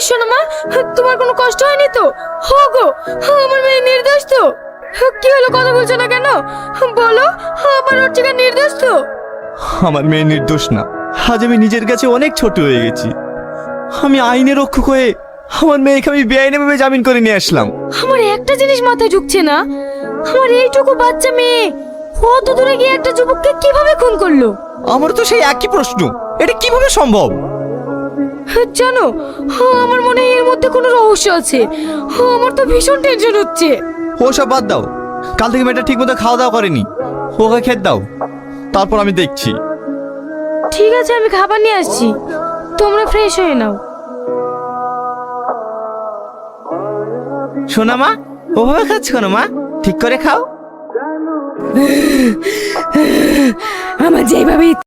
শোনো মা, তোমার কোনো কষ্ট হয়নি তো? হো গো, আমার মেয়ে নির্দোষ তো? কি হলো, কথা বলছো না কেন? বলো, আমার অর্চিকা নির্দোষ তো? আমার মেয়ে নির্দোষ না। আজ আমি নিজের কাছে অনেক ছোট হয়ে গেছি। আমি আইনের রক্ষক হয়ে আমার মেয়েকে আমি বেআইনিভাবে জামিন করে নিয়ে আসলাম। আমার একটা জিনিস মাথায় ঢুকছে না, আমার এইটুকু বাচ্চা মেয়ে কত দূরে গিয়ে একটা যুবককে কিভাবে খুন করলো? আমার তো সেই একই প্রশ্ন, এটা কিভাবে সম্ভব? জানো, আমার মনে হয় এর মধ্যে কোনো রহস্য আছে। আমার তো ভীষণ টেনশন হচ্ছে। ওসব বাদ দাও, কাল থেকে মেয়েটা ঠিক মতো খাওয়া দাওয়া করেনি, ওকে খেতে দাও, তারপর আমি দেখছি। ঠিক আছে, আমি খাবার নিয়ে আসছি, তোমরা ফ্রেশ হয়ে নাও। শোনা মা, ওভাবে খাচ্ছ কেন মা? ঠিক করে খাও। আমার যেভাবে